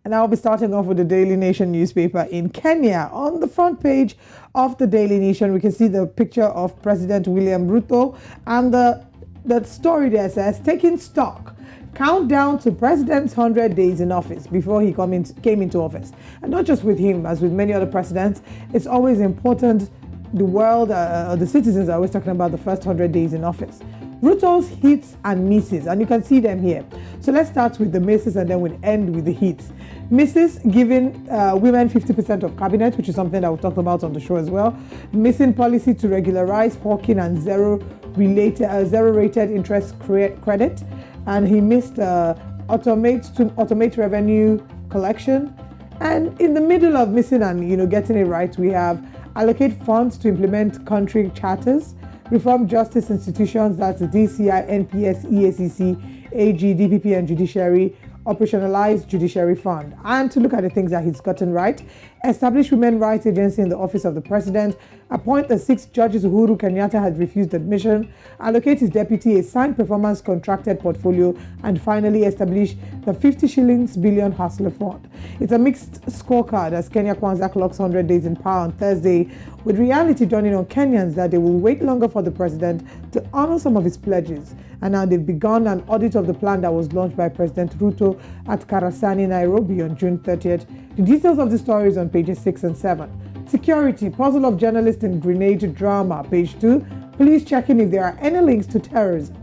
And I'll be starting off with the Daily Nation newspaper in Kenya. On the front page of the Daily Nation, we can see the picture of President William Ruto, and the story there says, taking stock, countdown to President's 100 days in office before he came into office. And not just with him, as with many other presidents, it's always important. The world, the citizens are always talking about the first 100 days in office. Ruto's hits and misses, and you can see them here. So let's start with the misses and then we'll end with the hits. Misses, giving women 50% of cabinet, which is something that we talked about on the show as well. Missing policy to regularize parking and zero-rated interest credit. And he missed automate revenue collection. And in the middle of missing and getting it right, we have allocate funds to implement country charters, reform justice institutions, that's the DCI, NPS, EACC, AG, DPP, and judiciary, operationalize judiciary fund. And to look at the things that he's gotten right, establish women rights agency in the office of the president, appoint the 6 judges Uhuru Kenyatta had refused admission, allocate his deputy a signed performance contracted portfolio, and finally establish the 50 shillings billion hustler fund. It's a mixed scorecard as Kenya Kwanzaa clocks 100 days in power on Thursday, with reality dawning on Kenyans that they will wait longer for the president to honor some of his pledges. And now they've begun an audit of the plan that was launched by President Ruto at Karasani, Nairobi on June 30th. The details of the story is on pages 6 and 7. Security, puzzle of journalist in Grenade drama, page 2. Police checking if there are any links to terrorism.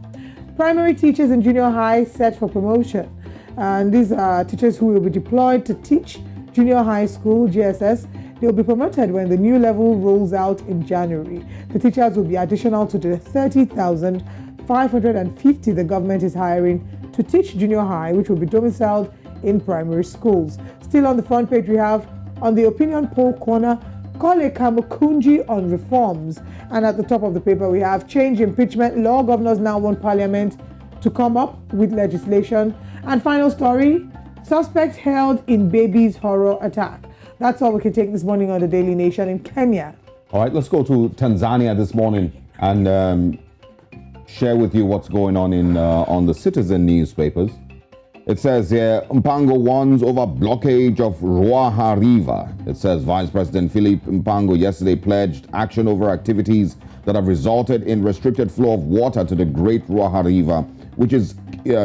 Primary teachers in junior high set for promotion. And these are teachers who will be deployed to teach junior high school, GSS. They will be promoted when the new level rolls out in January. The teachers will be additional to the 30,550 the government is hiring to teach junior high, which will be domiciled in primary schools. Still on the front page, we have on the opinion poll corner, call a Kamukunji on reforms. And at the top of the paper, we have change impeachment law. Governors now want parliament to come up with legislation. And final story, suspect held in baby's horror attack. That's all we can take this morning on the Daily Nation in Kenya. All right, let's go to Tanzania this morning and share with you what's going on the Citizen newspapers. It says here, Mpango warns over blockage of Ruaha River. It says Vice President Philip Mpango yesterday pledged action over activities that have resulted in restricted flow of water to the Great Ruaha River, which is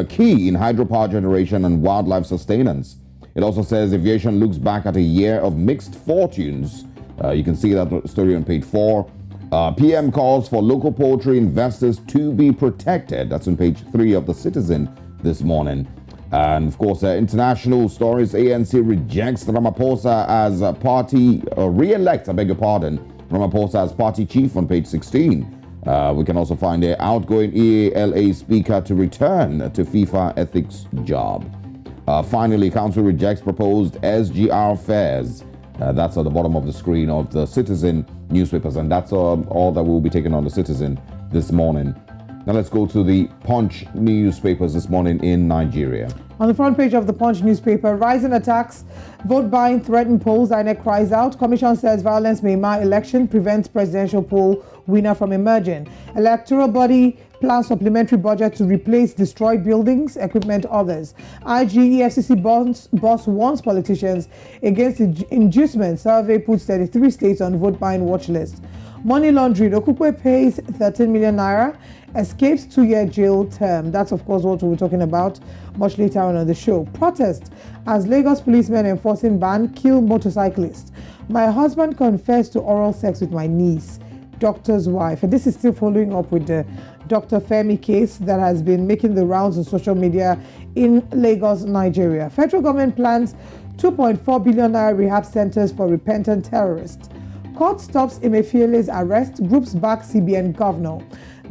key in hydropower generation and wildlife sustenance. It also says aviation looks back at a year of mixed fortunes. You can see that story on page 4. PM calls for local poultry investors to be protected. That's on page 3 of the Citizen this morning. And of course, international stories. ANC rejects Ramaphosa as a party, re-elects, Ramaphosa as party chief on page 16. We can also find the outgoing EALA speaker to return to FIFA ethics job. Finally, council rejects proposed SGR fares. That's at the bottom of the screen of the Citizen newspapers, and that's all that we'll be taking on the Citizen this morning. Now let's go to the Punch newspapers this morning in Nigeria. On the front page of the Punch newspaper, rising attacks, vote buying threatened polls, INEC cries out. Commission says violence may mar election, prevents presidential poll winner from emerging. Electoral body plans supplementary budget to replace destroyed buildings, equipment, others. IG EFCC boss warns politicians against inducement. Survey puts 33 states on vote buying watch list. Money laundering, Okukwe pays 13 million naira, escapes 2-year jail term. That's, of course, what we're talking about much later on the show. Protest as Lagos policemen enforcing ban kill motorcyclist. My husband confessed to oral sex with my niece, doctor's wife. And this is still following up with the Dr. Femi case that has been making the rounds on social media in Lagos, Nigeria. Federal government plans 2.4 billion naira rehab centers for repentant terrorists. Court stops Emefiele's arrest, groups back CBN governor.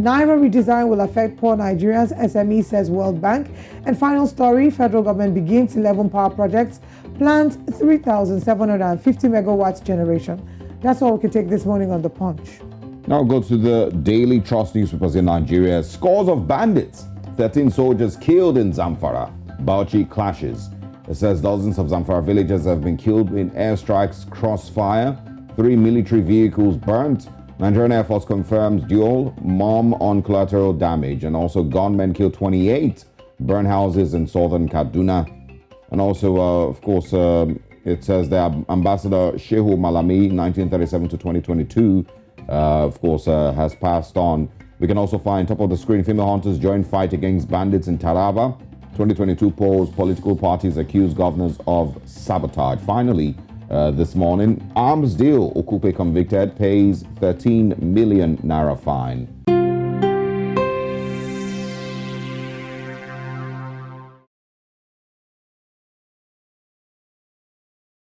Naira redesign will affect poor Nigerians, SME says World Bank. And final story, federal government begins 11 power projects, plans 3,750 megawatts generation. That's all we can take this morning on The Punch. Now go to the Daily Trust newspapers in Nigeria. Scores of bandits, 13 soldiers killed in Zamfara. Bauchi clashes. It says dozens of Zamfara villagers have been killed in airstrikes, crossfire. 3 military vehicles burnt. Nigerian Air Force confirms dual mom on collateral damage. And also gunmen killed 28 burn houses in southern Kaduna. And also, of course, it says that Ambassador Shehu Malami, 1937 to 2022, of course, has passed on. We can also find top of the screen, female hunters join fight against bandits in Taraba. 2022 polls, political parties accuse governors of sabotage. Finally, this morning, arms deal, Okupe convicted, pays 13 million naira fine.